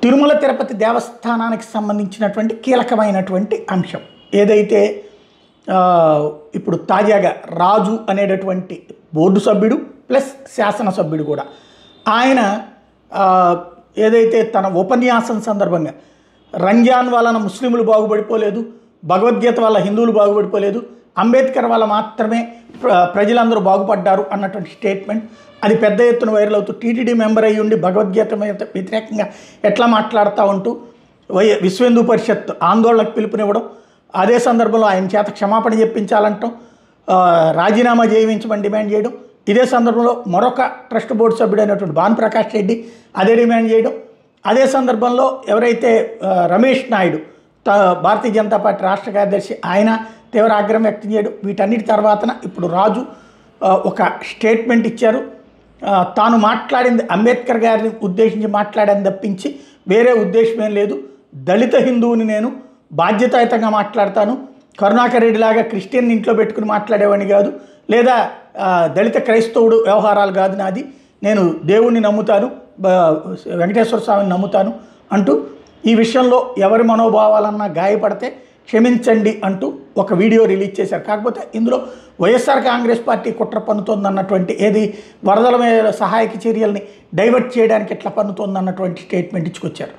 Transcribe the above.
తిరుమల తిరుపతి దేవస్థానానికి సంబంధించినటువంటి కీలకమైనటువంటి అంశం ఏదైతే ఇప్పుడు తాజాగా రాజు అనేటటువంటి బోర్డు సభ్యుడు ప్లస్ శాసనసభ్యుడు కూడా ఆయన ఏదైతే తన ఉపన్యాసం సందర్భంగా రంజాన్ వలన ముస్లింలు బాగుపడిపోలేదు, భగవద్గీత వల్ల హిందువులు బాగుపడిపోలేదు, అంబేద్కర్ వల్ల మాత్రమే ప్రజలందరూ బాగుపడ్డారు అన్నటువంటి స్టేట్మెంట్ అది పెద్ద ఎత్తున వైరల్ అవుతూ టీటీడీ మెంబర్ అయ్యి ఉండి భగవద్గీత మీద వ్యతిరేకంగా ఎట్లా మాట్లాడుతూ ఉంటూ విశ్వ హిందూ పరిషత్ ఆందోళనకు పిలుపునివ్వడం, అదే సందర్భంలో ఆయన చేత క్షమాపణ చెప్పించాలంటాం, రాజీనామా చేయించమని డిమాండ్ చేయడం, ఇదే సందర్భంలో మరొక ట్రస్ట్ బోర్డు సభ్యుడైనటువంటి భానుప్రకాష్ రెడ్డి అదే డిమాండ్ చేయడం, అదే సందర్భంలో ఎవరైతే రమేష్ నాయుడు భారతీయ జనతా పార్టీ రాష్ట్ర కార్యదర్శి ఆయన తీవ్ర ఆగ్రహం వ్యక్తం చేయడం, వీటన్నిటి తర్వాతన ఇప్పుడు రాజు ఒక స్టేట్మెంట్ ఇచ్చారు. తాను మాట్లాడింది అంబేద్కర్ గారిని ఉద్దేశించి మాట్లాడాను తప్పించి వేరే ఉద్దేశమేం లేదు, దళిత హిందువుని నేను బాధ్యతాయుతంగా మాట్లాడతాను, కరుణాకర్ రెడ్డి లాగా క్రిస్టియన్ ఇంట్లో పెట్టుకుని మాట్లాడేవాడిని కాదు, లేదా దళిత క్రైస్తవుడు వ్యవహారాలు కాదు నాది, నేను దేవుణ్ణి నమ్ముతాను, వెంకటేశ్వర స్వామిని నమ్ముతాను అంటూ ఈ విషయంలో ఎవరి మనోభావాలన్నా గాయపడితే క్షమించండి అంటూ ఒక వీడియో రిలీజ్ చేశారు. కాకపోతే ఇందులో వైఎస్ఆర్ కాంగ్రెస్ పార్టీ కుట్ర పన్నుతోందన్నటువంటి ఏది వరదల మీద సహాయక చర్యల్ని డైవర్ట్ చేయడానికి ఎట్లా పన్నుతోందన్నటువంటి స్టేట్మెంట్ ఇచ్చుకొచ్చారు.